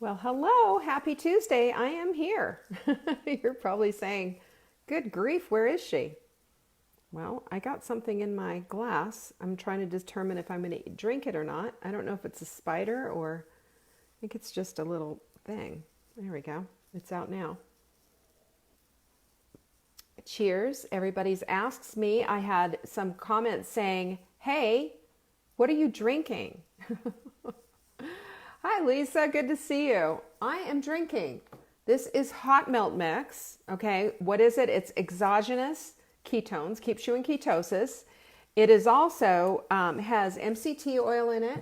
Well, hello, happy Tuesday. I am here. You're probably saying, good grief, where is she? Well, I got something in my glass. I'm trying to determine if I'm going to drink it or not. I don't know if it's a spider or I think it's just a little thing. There we go. It's out now. Cheers. Everybody's asks me. I had some comments saying, hey, what are you drinking? Hi, Lisa. Good to see you. I am drinking. This is hot melt mix. Okay. What is it? It's exogenous ketones, keeps you in ketosis. It is also has MCT oil in it,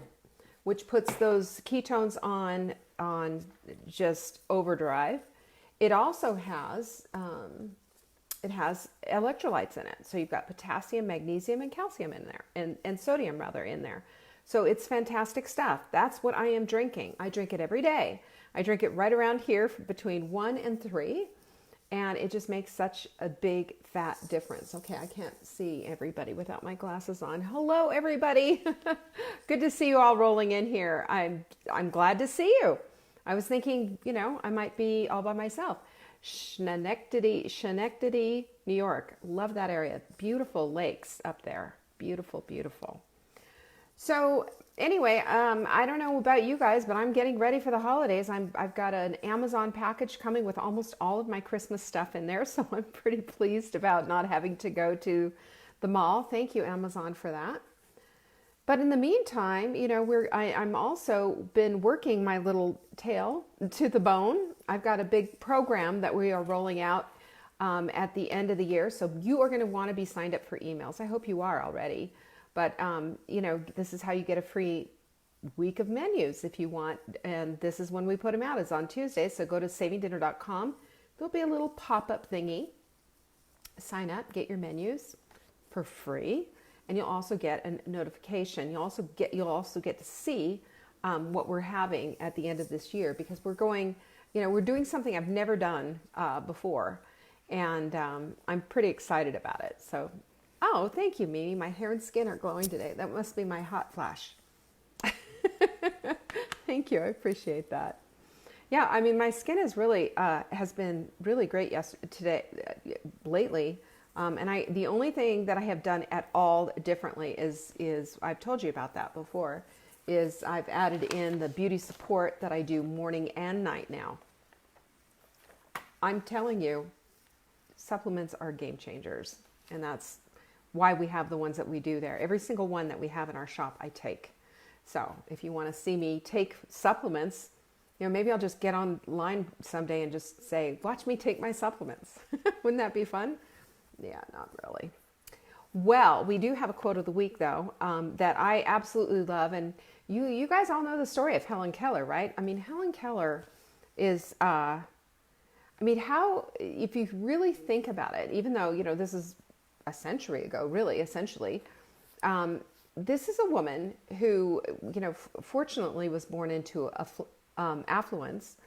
which puts those ketones on just overdrive. It also has electrolytes in it. So you've got potassium, magnesium, and calcium in there, and sodium rather in there. So it's fantastic stuff. That's what I am drinking. I drink it every day. I drink it right around here between 1 and 3. And it just makes such a big fat difference. Okay, I can't see everybody without my glasses on. Hello, everybody. Good to see you all rolling in here. I'm glad to see you. I was thinking, I might be all by myself. Schenectady, New York. Love that area. Beautiful lakes up there. Beautiful, beautiful. So anyway, I don't know about you guys, but I'm getting ready for the holidays. I've got an Amazon package coming with almost all of my Christmas stuff in there, so I'm pretty pleased about not having to go to the mall. Thank you, Amazon, for that. But in the meantime, I'm also been working my little tail to the bone. I've got a big program that we are rolling out at the end of the year, so you are going to want to be signed up for emails. I hope you are already. But, this is how you get a free week of menus if you want. And this is when we put them out. It's on Tuesday. So go to savingdinner.com. There'll be a little pop-up thingy. Sign up, get your menus for free. And you'll also get a notification. You'll also get to see what we're having at the end of this year, because we're going, we're doing something I've never done before. And I'm pretty excited about it. So, oh, thank you, Mimi. My hair and skin are glowing today. That must be my hot flash. Thank you. I appreciate that. Yeah, I mean, my skin is really has been really great lately. And the only thing that I have done at all differently is I've told you about that before, is I've added in the beauty support that I do morning and night now. I'm telling you, supplements are game changers, and that's why we have the ones that we do there. Every single one that we have in our shop, I take. So if you want to see me take supplements, maybe I'll just get online someday and just say, watch me take my supplements. Wouldn't that be fun? Yeah, not really. Well, we do have a quote of the week, though, that I absolutely love. And you guys all know the story of Helen Keller, right? I mean, Helen Keller is, if you really think about it, even though, this is a century ago, really, essentially, this is a woman who, fortunately was born into affluence,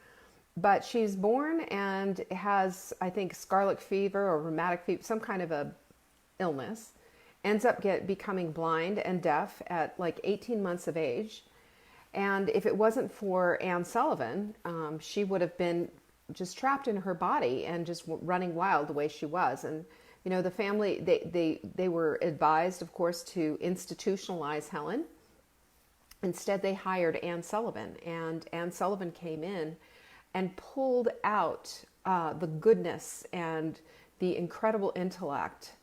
but she's born and has, I think, scarlet fever or rheumatic fever, some kind of a illness, ends up becoming blind and deaf at like 18 months of age. And if it wasn't for Anne Sullivan, she would have been just trapped in her body and just running wild the way she was. And the family, they were advised, of course, to institutionalize Helen. Instead, they hired Anne Sullivan, and Anne Sullivan came in and pulled out the goodness and the incredible intellect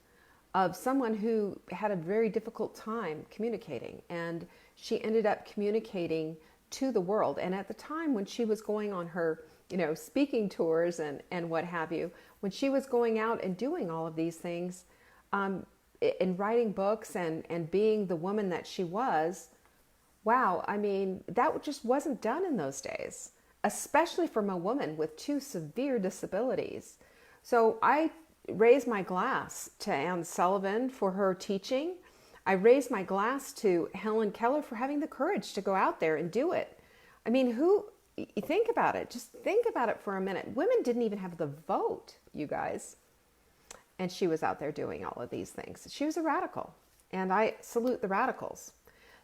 of someone who had a very difficult time communicating. And she ended up communicating to the world. And at the time when she was going on her speaking tours and what have you, when she was going out and doing all of these things, and writing books and being the woman that she was, wow, I mean, that just wasn't done in those days, especially from a woman with 2 severe disabilities. So I raise my glass to Anne Sullivan for her teaching. I raise my glass to Helen Keller for having the courage to go out there and do it. I mean, think about it. Just think about it for a minute. Women didn't even have the vote, you guys. And she was out there doing all of these things. She was a radical. And I salute the radicals.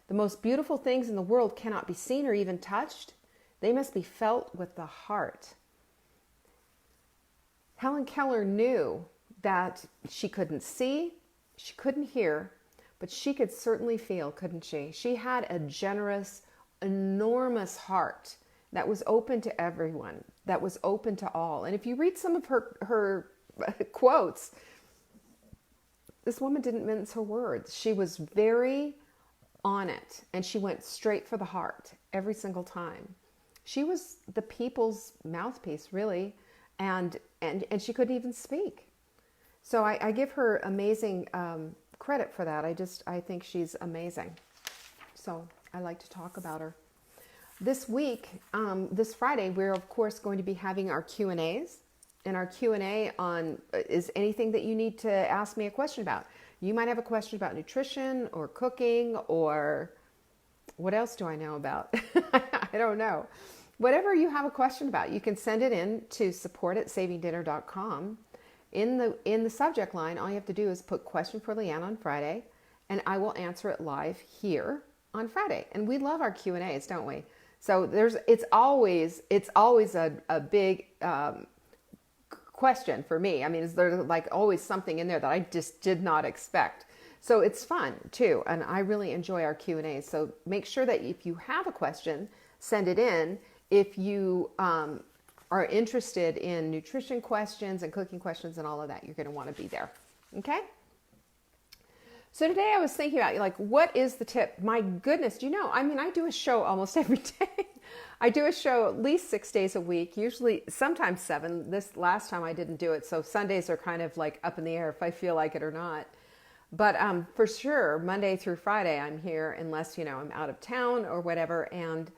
The most beautiful things in the world cannot be seen or even touched They must be felt with the heart. Helen Keller knew that she couldn't see, she couldn't hear, but she could certainly feel, couldn't she? She had a generous, enormous heart that was open to everyone, that was open to all. And if you read some of her quotes, this woman didn't mince her words. She was very on it, and she went straight for the heart every single time. She was the people's mouthpiece, really, and she couldn't even speak. So I give her amazing credit for that. I think she's amazing. So I like to talk about her. This week, this Friday, we're of course going to be having our Q&As. And our Q&A is anything that you need to ask me a question about. You might have a question about nutrition or cooking, or what else do I know about? I don't know. Whatever you have a question about, you can send it in to support@savingdinner.com. In the subject line, all you have to do is put question for Leanne on Friday, and I will answer it live here on Friday. And we love our Q&As, don't we? So it's always a big question for me. I mean, there's like always something in there that I just did not expect. So it's fun too, and I really enjoy our Q&As. So make sure that if you have a question, send it in. If you are interested in nutrition questions and cooking questions and all of that, you're going to want to be there. Okay? So today I was thinking about, like, what is the tip? My goodness, do you know, I mean, I do a show almost every day. I do a show at least 6 days a week, usually sometimes 7. This last time I didn't do it, so Sundays are kind of like up in the air if I feel like it or not. But for sure, Monday through Friday, I'm here unless, I'm out of town or whatever. And,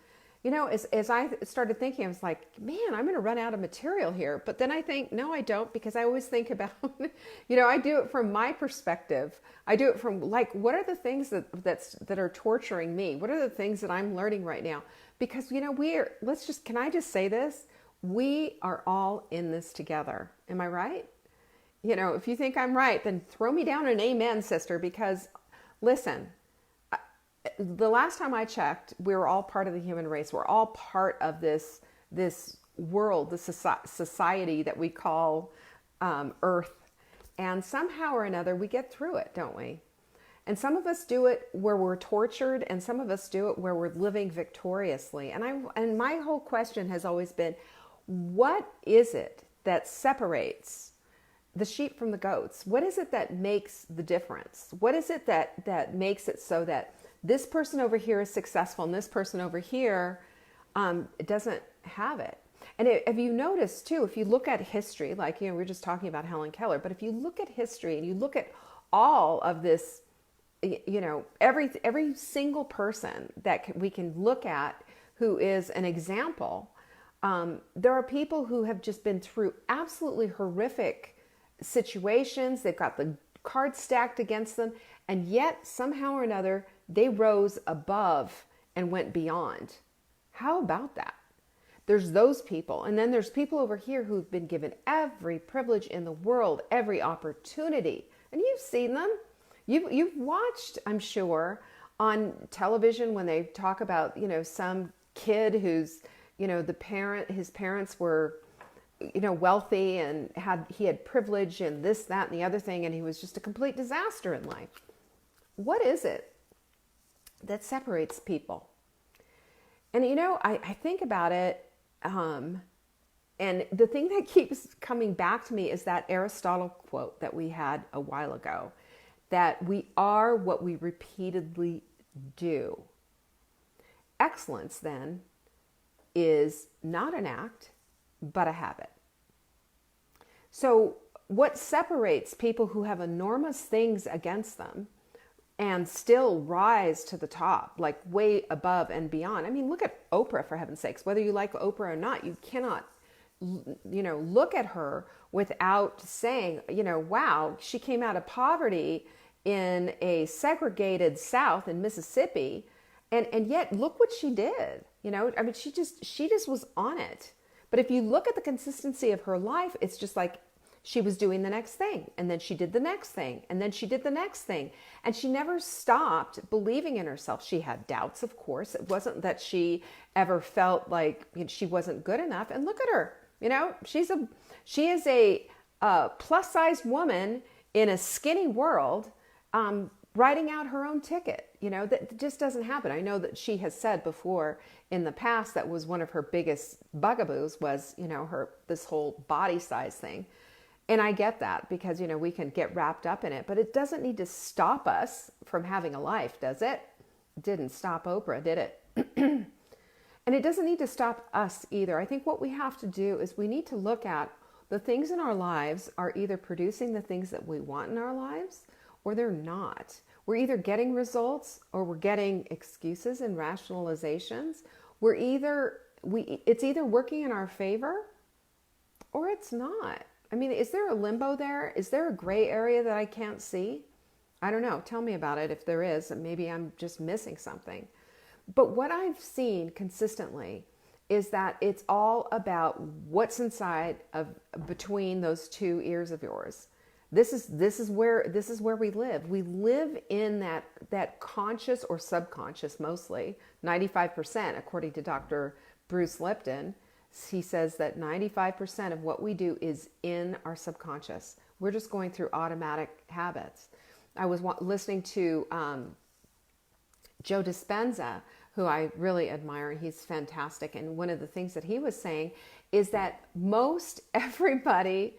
as I started thinking, I was like, man, I'm going to run out of material here. But then I think, no, I don't, because I always think about, I do it from my perspective. I do it from like, what are the things that are torturing me? What are the things that I'm learning right now? Because, can I just say this? We are all in this together. Am I right? If you think I'm right, then throw me down an amen, sister, because listen, the last time I checked, we were all part of the human race. We're all part of this world, this society that we call Earth. And somehow or another, we get through it, don't we? And some of us do it where we're tortured, and some of us do it where we're living victoriously. And my whole question has always been, what is it that separates the sheep from the goats? What is it that makes the difference? What is it that makes it so that this person over here is successful and this person over here doesn't have it? And have you noticed too, if you look at history, like, we're just talking about Helen Keller, but if you look at history and you look at all of this, every single person that we can look at who is an example, there are people who have just been through absolutely horrific situations. They've got the cards stacked against them, and yet somehow or another they rose above and went beyond. How about that? There's those people, and then there's people over here who've been given every privilege in the world, every opportunity, and you've seen them. You've watched, I'm sure, on television when they talk about some kid who's his parents were wealthy and he had privilege and this, that, and the other thing, and he was just a complete disaster in life. What is it that separates people? And I think about it, and the thing that keeps coming back to me is that Aristotle quote that we had a while ago, that we are what we repeatedly do. Excellence, then, is not an act, but a habit. So what separates people who have enormous things against them and still rise to the top, like way above and beyond? I mean, look at Oprah, for heaven's sakes. Whether you like Oprah or not, you cannot, look at her without saying, wow, she came out of poverty in a segregated South in Mississippi, and yet look what she did. I mean, she just was on it. But if you look at the consistency of her life, it's just like, she was doing the next thing, and then she did the next thing, and then she did the next thing. And she never stopped believing in herself. She had doubts, of course. It wasn't that she ever felt like she wasn't good enough. And look at her, she is a plus sized woman in a skinny world, writing out her own ticket. That just doesn't happen. I know that she has said before in the past that was one of her biggest bugaboos was, this whole body size thing. And I get that because, we can get wrapped up in it, but it doesn't need to stop us from having a life, does it? It didn't stop Oprah, did it? And it doesn't need to stop us either. I think what we have to do is we need to look at the things in our lives are either producing the things that we want in our lives or they're not. We're either getting results or we're getting excuses and rationalizations. It's either working in our favor or it's not. I mean, is there a limbo there? Is there a gray area that I can't see? I don't know. Tell me about it if there is, and maybe I'm just missing something. But what I've seen consistently is that it's all about what's inside of between those two ears of yours. This is where we live. We live in that conscious or subconscious, mostly 95%, according to Dr. Bruce Lipton. He says that 95% of what we do is in our subconscious. We're just going through automatic habits. I was listening to Joe Dispenza, who I really admire. He's fantastic. And one of the things that he was saying is that most everybody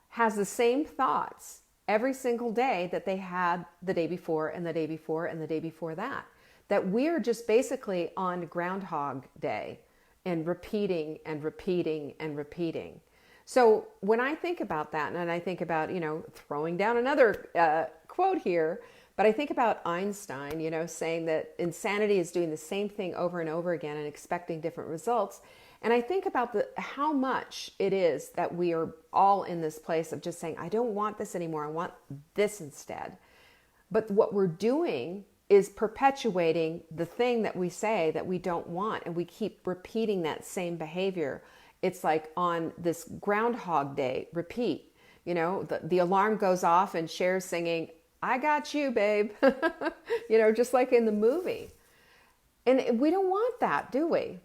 has the same thoughts every single day that they had the day before and the day before and the day before that. That we're just basically on Groundhog Day and repeating and repeating and repeating. So when I think about that, and I think about, throwing down another quote here, but I think about Einstein, saying that insanity is doing the same thing over and over again and expecting different results. And I think about how much it is that we are all in this place of just saying, I don't want this anymore. I want this instead. But what we're doing is perpetuating the thing that we say that we don't want. And we keep repeating that same behavior. It's like on this Groundhog Day, repeat, the alarm goes off and Cher's singing, I got you, babe, just like in the movie. And we don't want that, do we?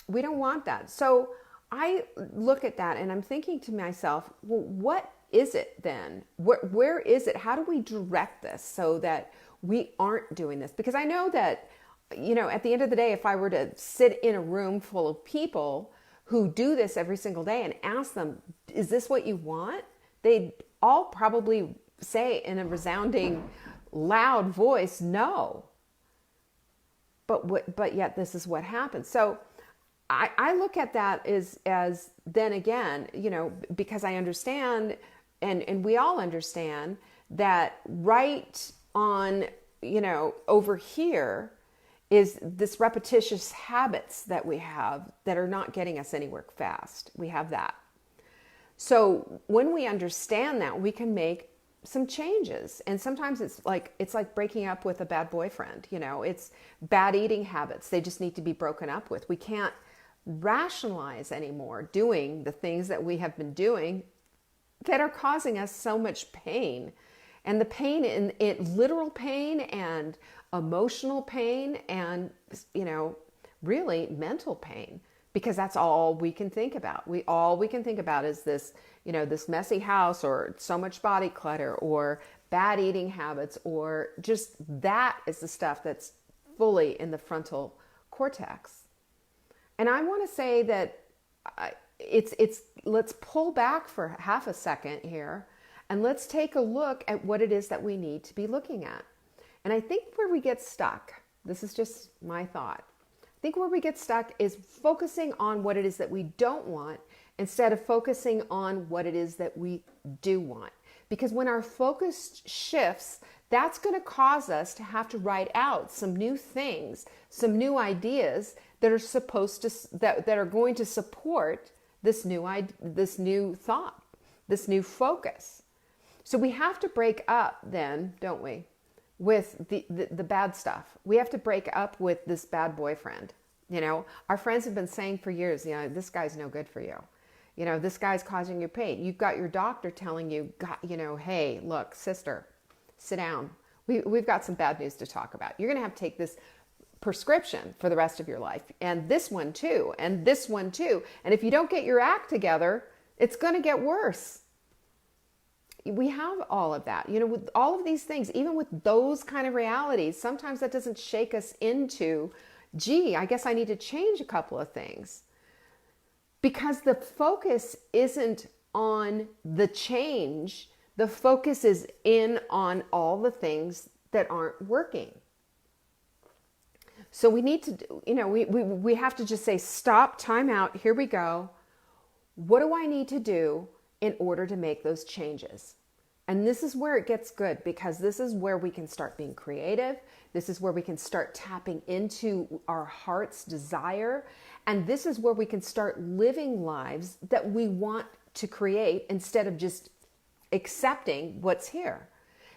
We don't want that. So I look at that and I'm thinking to myself, well, what is it then? Where is it? How do we direct this so that we aren't doing this? Because I know that, at the end of the day, if I were to sit in a room full of people who do this every single day and ask them, is this what you want? They'd all probably say in a resounding, loud voice, no. But yet this is what happens. So I look at that as then again, because I understand, and we all understand that right on, over here is this repetitious habits that we have that are not getting us anywhere fast. We have that. So when we understand that, we can make some changes. And sometimes it's like breaking up with a bad boyfriend. It's bad eating habits. They just need to be broken up with. We can't rationalize anymore doing the things that we have been doing that are causing us so much pain. And the pain in literal pain and emotional pain and, really mental pain, because that's all we can think about. All we can think about is this, this messy house or so much body clutter or bad eating habits, or just that is the stuff that's fully in the frontal cortex. And I want to say that let's pull back for half a second here and let's take a look at what it is that we need to be looking at. And I think where we get stuck, this is just my thought, I think where we get stuck is focusing on what it is that we don't want instead of focusing on what it is that we do want. Because when our focus shifts, that's going to cause us to have to write out some new things, some new ideas that are that are going to support this new thought, this new focus. So we have to break up then, don't we, with the bad stuff. We have to break up with this bad boyfriend. Our friends have been saying for years, this guy's no good for you. This guy's causing you pain. You've got your doctor telling you, hey, look, sister, sit down. We've got some bad news to talk about. You're going to have to take this prescription for the rest of your life, and this one too, and this one too. And if you don't get your act together, it's going to get worse. We have all of that, with all of these things, even with those kind of realities, sometimes that doesn't shake us into, gee, I guess I need to change a couple of things. Because the focus isn't on the change, the focus is in on all the things that aren't working. So we need to, we have to just say, stop, time out, here we go. What do I need to do in order to make those changes? And this is where it gets good, because this is where we can start being creative. This is where we can start tapping into our heart's desire. And this is where we can start living lives that we want to create instead of just accepting what's here.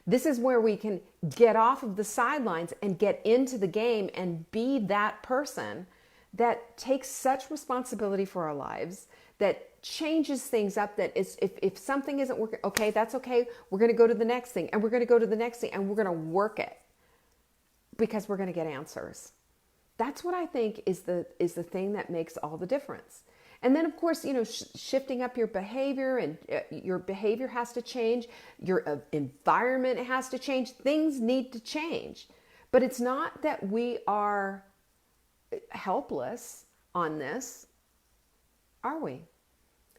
This is where we can get off of the sidelines and get into the game and be that person that takes such responsibility for our lives, that changes things up, that is, if something isn't working, okay, that's okay. We're going to go to the next thing, and we're going to go to the next thing, and we're going to work it, because we're going to get answers. That's what I think is the thing that makes all the difference. And then, of course, shifting up your behavior, and your behavior has to change. Your environment has to change. Things need to change. But it's not that we are helpless on this, are we?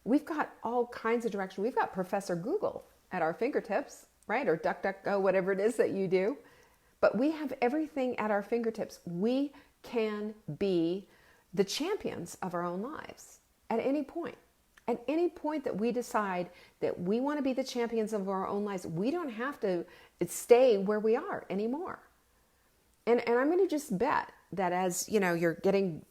We've got all kinds of direction. We've got Professor Google at our fingertips, right? Or DuckDuckGo, whatever it is that you do. But we have everything at our fingertips. We can be the champions of our own lives at any point. At any point that we decide that we want to be the champions of our own lives, we don't have to stay where we are anymore. And I'm going to just bet that as, you're getting,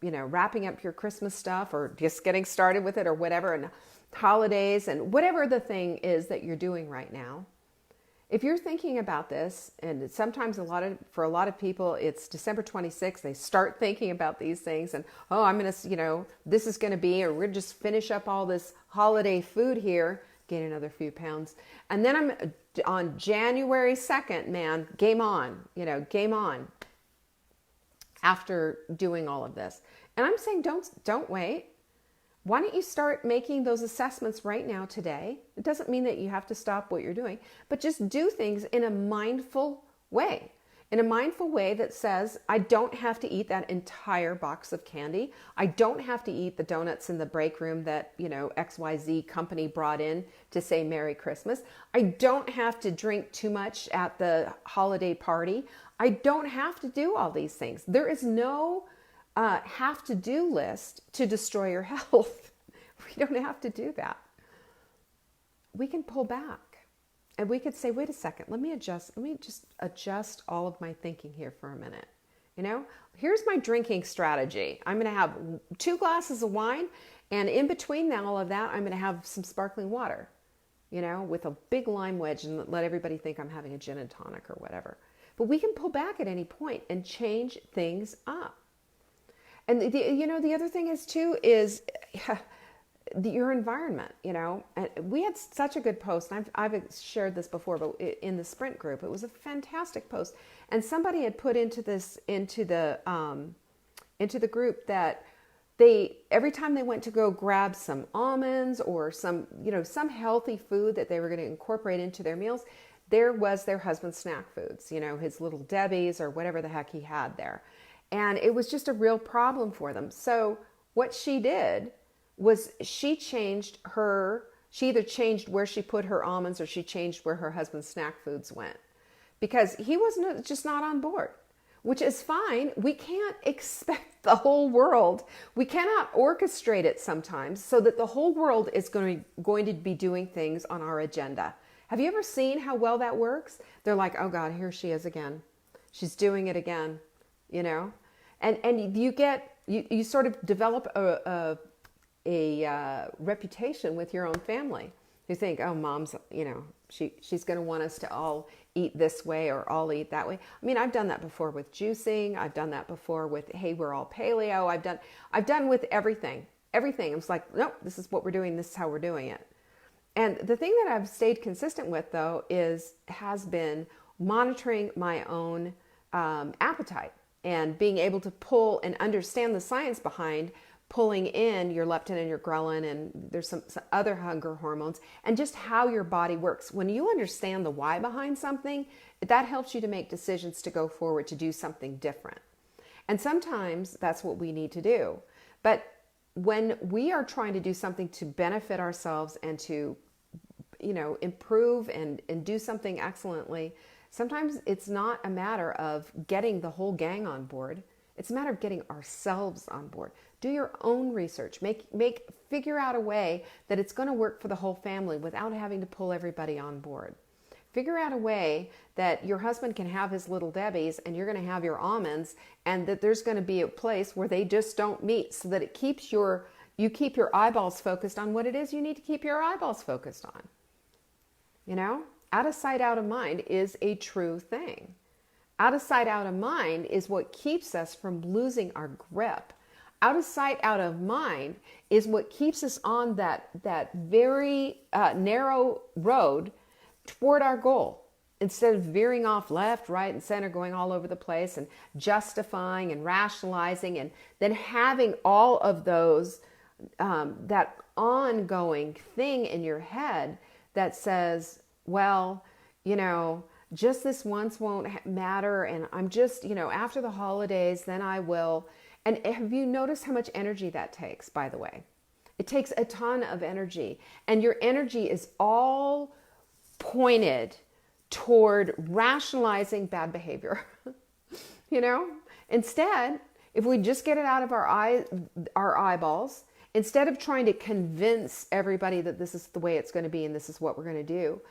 wrapping up your Christmas stuff, or just getting started with it, or whatever, and holidays, and whatever the thing is that you're doing right now, if you're thinking about this, and sometimes for a lot of people, it's December 26th, they start thinking about these things, and, oh, I'm going to, this is going to be, or we're just finish up all this holiday food here, gain another few pounds. And then I'm on January 2nd, man, game on, game on after doing all of this. And I'm saying, don't wait. Why don't you start making those assessments right now, today? It doesn't mean that you have to stop what you're doing, but just do things in a mindful way. In a mindful way that says, I don't have to eat that entire box of candy. I don't have to eat the donuts in the break room that, XYZ company brought in to say Merry Christmas. I don't have to drink too much at the holiday party. I don't have to do all these things. There is no have-to-do list to destroy your health. We don't have to do that. We can pull back, and we could say, wait a second, let me just adjust all of my thinking here for a minute. Here's my drinking strategy. I'm going to have 2 glasses of wine, and in between all of that, I'm going to have some sparkling water, with a big lime wedge, and let everybody think I'm having a gin and tonic or whatever. But we can pull back at any point and change things up. And the other thing is too, is your environment, And we had such a good post, and I've shared this before, but in the sprint group, it was a fantastic post. And somebody had put into the group that every time they went to go grab some almonds or some healthy food that they were going to incorporate into their meals, there was their husband's snack foods, his little Debbie's or whatever the heck he had there. And it was just a real problem for them. So what she did was she either changed where she put her almonds, or she changed where her husband's snack foods went, because he wasn't just not on board, which is fine. We can't expect the whole world. We cannot orchestrate it sometimes so that the whole world is going to be doing things on our agenda. Have you ever seen how well that works? They're like, oh God, here she is again. She's doing it again. And you sort of develop a reputation with your own family. You think, oh, mom's, she's going to want us to all eat this way or all eat that way. I mean, I've done that before with juicing. I've done that before with, hey, we're all paleo. I've done with everything. Everything. It was like, nope, this is what we're doing. This is how we're doing it. And the thing that I've stayed consistent with, though, has been monitoring my own appetite and being able to pull and understand the science behind pulling in your leptin and your ghrelin, and there's some other hunger hormones, and just how your body works. When you understand the why behind something, that helps you to make decisions to go forward to do something different. And sometimes that's what we need to do. But when we are trying to do something to benefit ourselves and to, improve and do something excellently, sometimes it's not a matter of getting the whole gang on board. It's a matter of getting ourselves on board. Do your own research. Figure out a way that it's going to work for the whole family without having to pull everybody on board. Figure out a way that your husband can have his Little Debbies and you're going to have your almonds, and that there's going to be a place where they just don't meet, so that you keep your eyeballs focused on what it is you need to keep your eyeballs focused on. Out of sight, out of mind is a true thing. Out of sight, out of mind is what keeps us from losing our grip. Out of sight, out of mind is what keeps us on that very narrow road toward our goal. Instead of veering off left, right, and center, going all over the place and justifying and rationalizing, and then having all of those, that ongoing thing in your head that says, well, just this once won't matter, and I'm just, after the holidays, then I will. And have you noticed how much energy that takes, by the way? It takes a ton of energy, and your energy is all pointed toward rationalizing bad behavior. Instead, if we just get it out of our eyeballs, instead of trying to convince everybody that this is the way it's going to be and this is what we're going to do,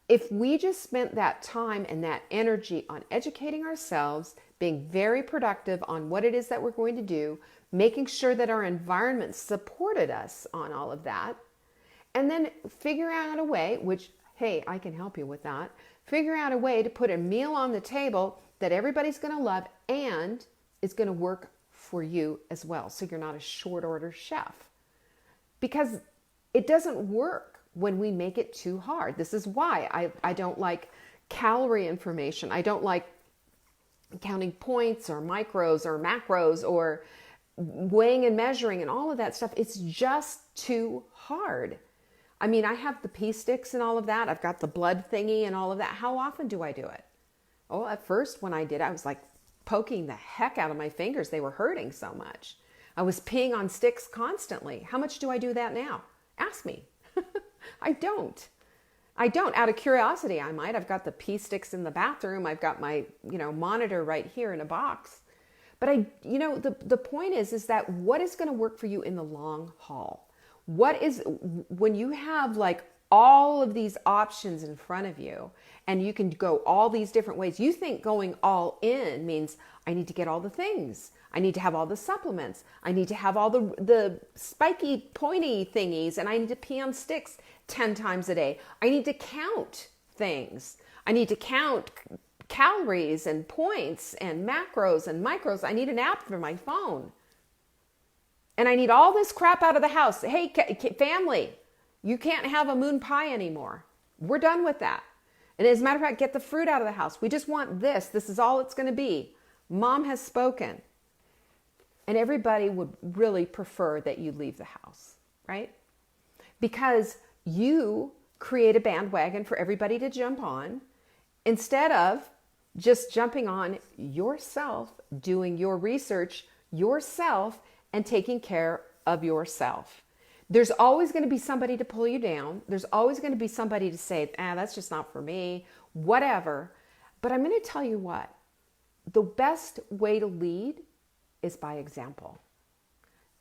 if we just spent that time and that energy on educating ourselves, being very productive on what it is that we're going to do, making sure that our environment supported us on all of that, and then figure out a way, which, hey, I can help you with that, figure out a way to put a meal on the table that everybody's going to love and is going to work for you as well, so you're not a short order chef. Because it doesn't work when we make it too hard. This is why I don't like calorie information. I don't like counting points or micros or macros or weighing and measuring and all of that stuff. It's just too hard. I mean, I have the pee sticks and all of that. I've got the blood thingy and all of that. How often do I do it? Oh, at first when I did, I was like poking the heck out of my fingers. They were hurting so much. I was peeing on sticks constantly. How much do I do that now? Ask me. I don't. Out of curiosity, I might. I've got the pee sticks in the bathroom. I've got my, monitor right here in a box. But the point is that what is going to work for you in the long haul? When you have like all of these options in front of you and you can go all these different ways, you think going all in means I need to get all the things. I need to have all the supplements. I need to have all the spiky, pointy thingies, and I need to pee on sticks 10 times a day. I need to count things. I need to count calories and points and macros and micros. I need an app for my phone. And I need all this crap out of the house. Hey, family, you can't have a moon pie anymore. We're done with that. And as a matter of fact, get the fruit out of the house. We just want this. This is all it's going to be. Mom has spoken. And everybody would really prefer that you leave the house, right? Because you create a bandwagon for everybody to jump on instead of just jumping on yourself, doing your research yourself, and taking care of yourself. There's always going to be somebody to pull you down. There's always going to be somebody to say, that's just not for me, whatever. But I'm going to tell you what, the best way to lead is by example.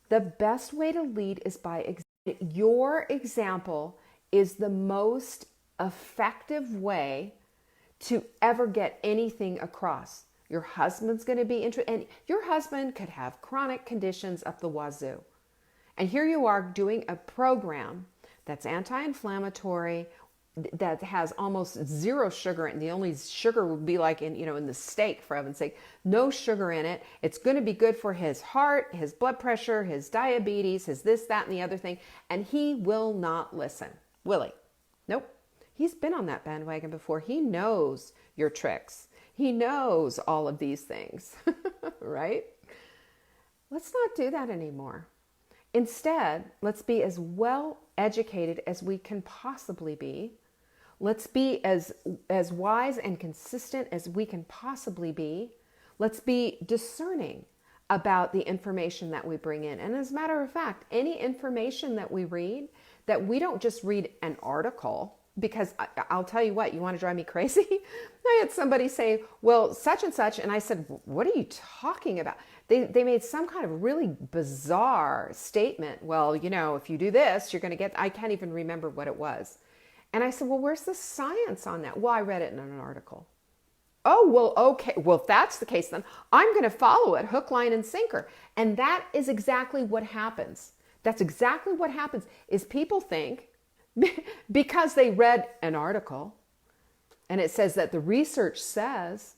The best way to lead is by example. Your example is the most effective way to ever get anything across. Your husband's going to be interested, and your husband could have chronic conditions up the wazoo. And here you are doing a program that's anti-inflammatory, that has almost zero sugar in it. The only sugar would be like in the steak, for heaven's sake. No sugar in it. It's going to be good for his heart, his blood pressure, his diabetes, his this, that, and the other thing. And he will not listen. Will he? Nope. He's been on that bandwagon before. He knows your tricks. He knows all of these things, right? Let's not do that anymore. Instead, let's be as well educated as we can possibly be. Let's be as wise and consistent as we can possibly be. Let's be discerning about the information that we bring in. And as a matter of fact, any information that we read, that we don't just read an article, because I'll tell you what, you want to drive me crazy? I had somebody say, well, such and such, and I said, what are you talking about? They made some kind of really bizarre statement. Well, if you do this, you're going to get, I can't even remember what it was. And I said, well, where's the science on that? Well, I read it in an article. Oh, well, okay. Well, if that's the case, then I'm going to follow it hook, line, and sinker. And that is exactly what happens. That's exactly what happens is people think because they read an article and it says that the research says,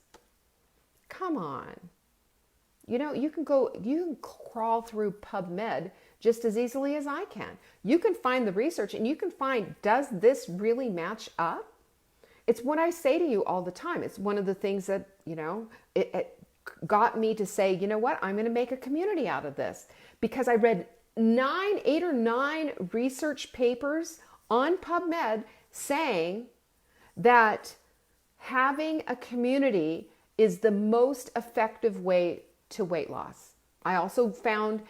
come on. You can crawl through PubMed just as easily as I can. You can find the research and you can find, does this really match up? It's what I say to you all the time. It's one of the things that, it got me to say, you know what, I'm going to make a community out of this because I read 8 or 9 research papers on PubMed saying that having a community is the most effective way to weight loss. I also found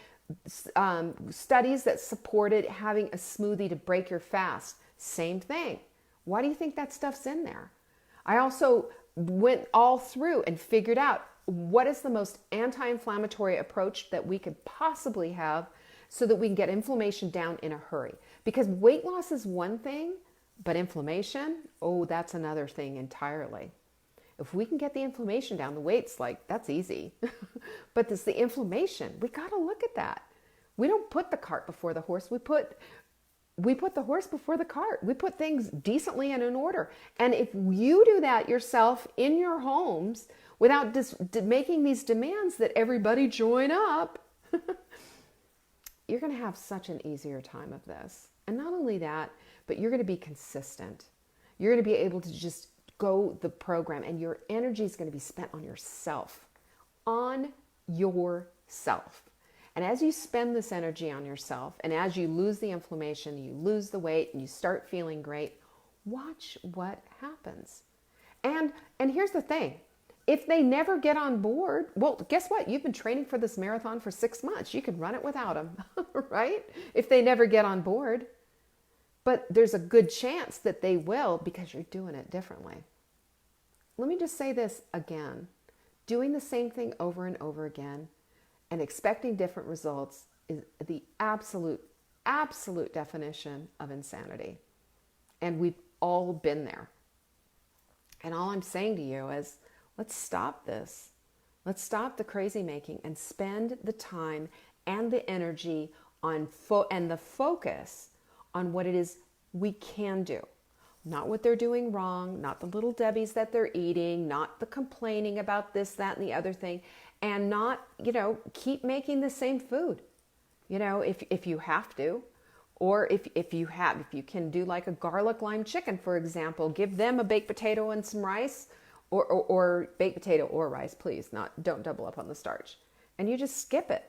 studies that supported having a smoothie to break your fast. Same thing. Why do you think that stuff's in there? I also went all through and figured out what is the most anti-inflammatory approach that we could possibly have so that we can get inflammation down in a hurry. Because weight loss is one thing, but inflammation, that's another thing entirely. If we can get the inflammation down, the weight's that's easy. But it's the inflammation. We got to look at that. We don't put the cart before the horse. We put the horse before the cart. We put things decently and in order. And if you do that yourself in your homes without making these demands that everybody join up, you're going to have such an easier time of this. And not only that, but you're going to be consistent. You're going to be able to just go the program and your energy is going to be spent on yourself. On yourself. And as you spend this energy on yourself, and as you lose the inflammation, you lose the weight, and you start feeling great, watch what happens. And here's the thing. If they never get on board, well, guess what? You've been training for this marathon for 6 months. You can run it without them, right? If they never get on board. But there's a good chance that they will because you're doing it differently. Let me just say this again. Doing the same thing over and over again and expecting different results is the absolute definition of insanity. And we've all been there. And all I'm saying to you is, let's stop this. Let's stop the crazy making and spend the time and the energy on and the focus on what it is we can do. Not what they're doing wrong, not the little Debbies that they're eating, not the complaining about this, that, and the other thing, and not, keep making the same food, if you have to, or if you can do like a garlic lime chicken, for example, give them a baked potato and some rice, or baked potato or rice, please, don't double up on the starch, and you just skip it,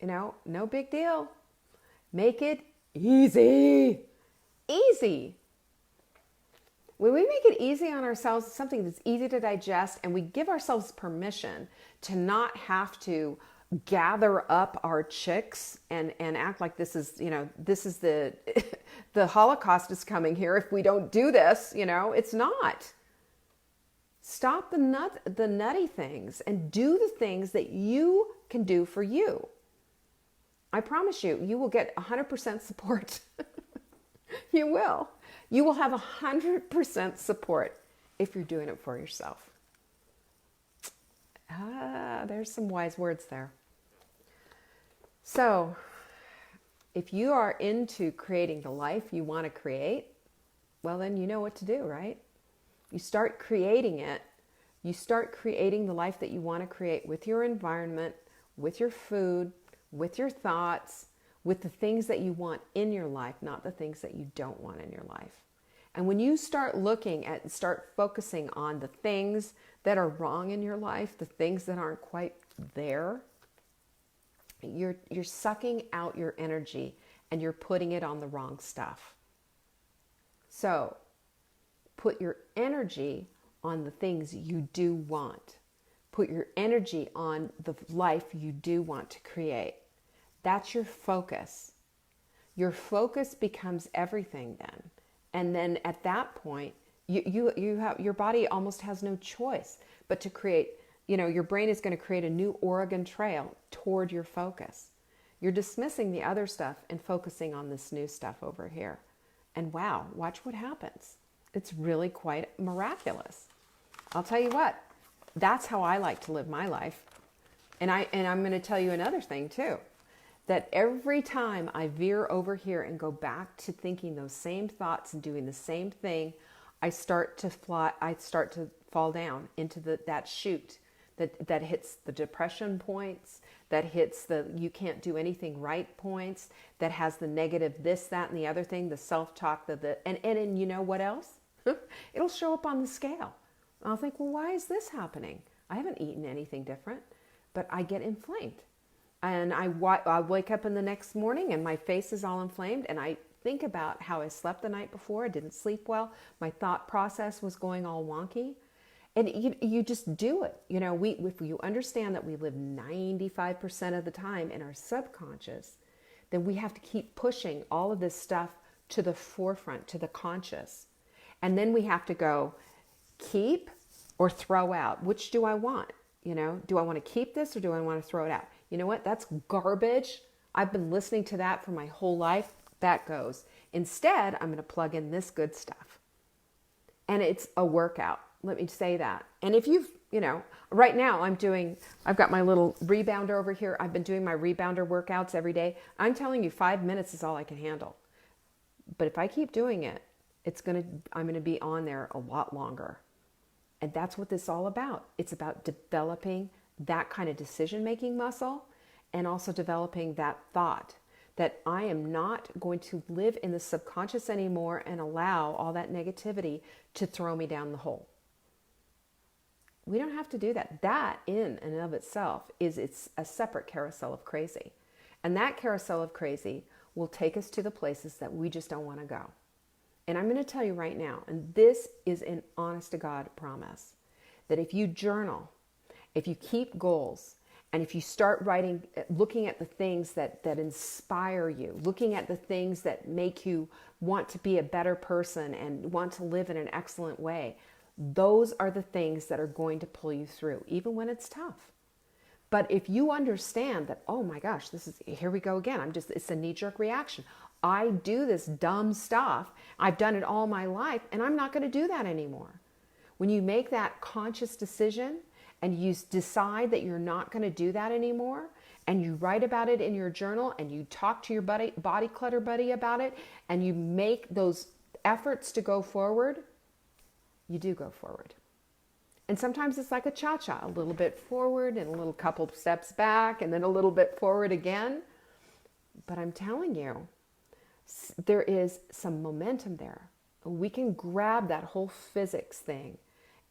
no big deal. Make it easy. When we make it easy on ourselves, something that's easy to digest, and we give ourselves permission to not have to gather up our chicks and act like this is the the Holocaust is coming here if we don't do this, it's not. Stop the nutty things and do the things that you can do for you. I promise you will get 100% support. You will. You will have 100% support if you're doing it for yourself. There's some wise words there. So, if you are into creating the life you want to create, Well, then you know what to do, right? You start creating it. You start creating the life that you want to create with your environment, with your food, with your thoughts, with the things that you want in your life, not the things that you don't want in your life. And when you start looking at, start focusing on the things that are wrong in your life, the things that aren't quite there, you're sucking out your energy and you're putting it on the wrong stuff. So put your energy on the things you do want. Put your energy on the life you do want to create. That's your focus. Your focus becomes everything then. And then at that point, you have, your body almost has no choice but to create, your brain is going to create a new Oregon Trail toward your focus. You're dismissing the other stuff and focusing on this new stuff over here. And wow, watch what happens. It's really quite miraculous. I'll tell you what, that's how I like to live my life. And I'm going to tell you another thing too, that every time I veer over here and go back to thinking those same thoughts and doing the same thing, I start to fall down into that chute that hits the depression points, that hits the you can't do anything right points, that has the negative this, that, and the other thing, the self-talk, and you know what else? It'll show up on the scale. I'll think, well, why is this happening? I haven't eaten anything different, but I get inflamed. And I wake up in the next morning and my face is all inflamed, and I think about how I slept the night before. I didn't sleep well. My thought process was going all wonky. And you just do it. If you understand that we live 95% of the time in our subconscious, then we have to keep pushing all of this stuff to the forefront, to the conscious. And then we have to go keep or throw out. Which do I want? Do I want to keep this or do I want to throw it out? You know what? That's garbage. I've been listening to that for my whole life. That goes. Instead, I'm going to plug in this good stuff. And it's a workout. Let me say that. And if right now I've got my little rebounder over here. I've been doing my rebounder workouts every day. I'm telling you, 5 minutes is all I can handle. But if I keep doing it, I'm going to be on there a lot longer. And that's what this is all about. It's about developing that kind of decision-making muscle and also developing that thought that I am not going to live in the subconscious anymore and allow all that negativity to throw me down the hole. We don't have to do that. That in and of itself it's a separate carousel of crazy. And that carousel of crazy will take us to the places that we just don't want to go. And I'm going to tell you right now, and this is an honest to God promise, that if you journal, if you keep goals, and if you start writing, looking at the things that inspire you, looking at the things that make you want to be a better person and want to live in an excellent way, those are the things that are going to pull you through, even when it's tough. But if you understand that, oh my gosh, here we go again. It's a knee-jerk reaction. I do this dumb stuff. I've done it all my life, and I'm not going to do that anymore. When you make that conscious decision and you decide that you're not going to do that anymore, and you write about it in your journal, and you talk to your body clutter buddy about it, and you make those efforts to go forward, you do go forward. And sometimes it's like a cha-cha, a little bit forward and a little couple steps back and then a little bit forward again. But I'm telling you, there is some momentum there. We can grab that whole physics thing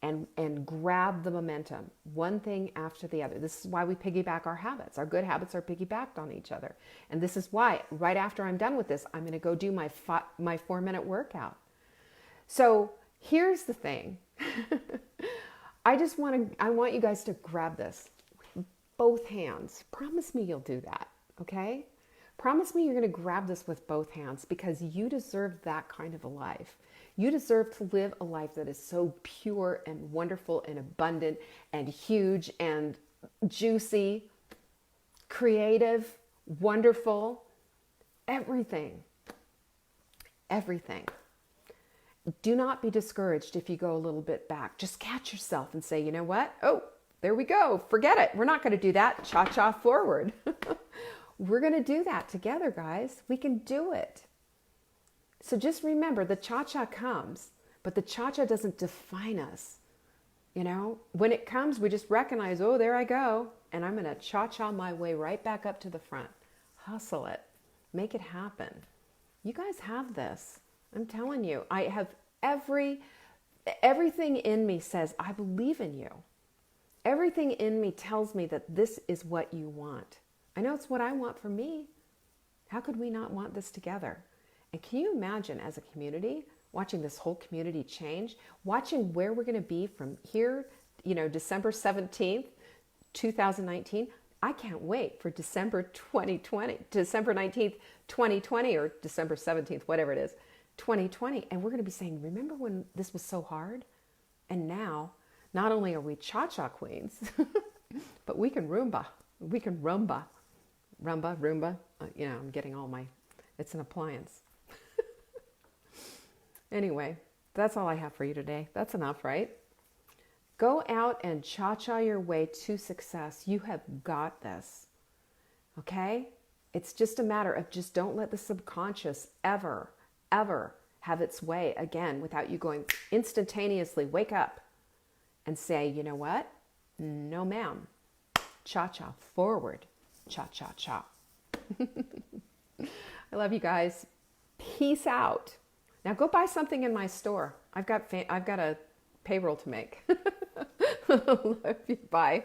and grab the momentum, one thing after the other. This is why we piggyback our habits. Our good habits are piggybacked on each other. And this is why right after I'm done with this, I'm going to go do my 4-minute workout. So here's the thing. I want you guys to grab this with both hands. Promise me you'll do that, okay? Promise me you're going to grab this with both hands, because you deserve that kind of a life. You deserve to live a life that is so pure and wonderful and abundant and huge and juicy, creative, wonderful, everything. Everything. Do not be discouraged if you go a little bit back. Just catch yourself and say, you know what? Oh, there we go. Forget it. We're not going to do that. Cha-cha forward. We're going to do that together, guys. We can do it. So just remember, the cha-cha comes, but the cha-cha doesn't define us. You know, when it comes, we just recognize, oh, there I go. And I'm going to cha-cha my way right back up to the front. Hustle it. Make it happen. You guys have this. I'm telling you, I have everything in me says, I believe in you. Everything in me tells me that this is what you want. I know it's what I want for me. How could we not want this together? And can you imagine as a community, watching this whole community change, watching where we're going to be from here, you know, December 17th, 2019. I can't wait for December 2020, December 19th, 2020, or December 17th, whatever it is, 2020. And we're going to be saying, remember when this was so hard? And now, not only are we cha-cha queens, but we can Roomba. We can Roomba. Roomba. You know, I'm getting all my, it's an appliance. Anyway, that's all I have for you today. That's enough, right? Go out and cha-cha your way to success. You have got this. Okay? It's just a matter of just don't let the subconscious ever have its way again without you going instantaneously, wake up and say, you know what? No, ma'am. Cha-cha forward. Cha-cha-cha. I love you guys. Peace out. Now go buy something in my store. I've got a payroll to make. Love you. Bye.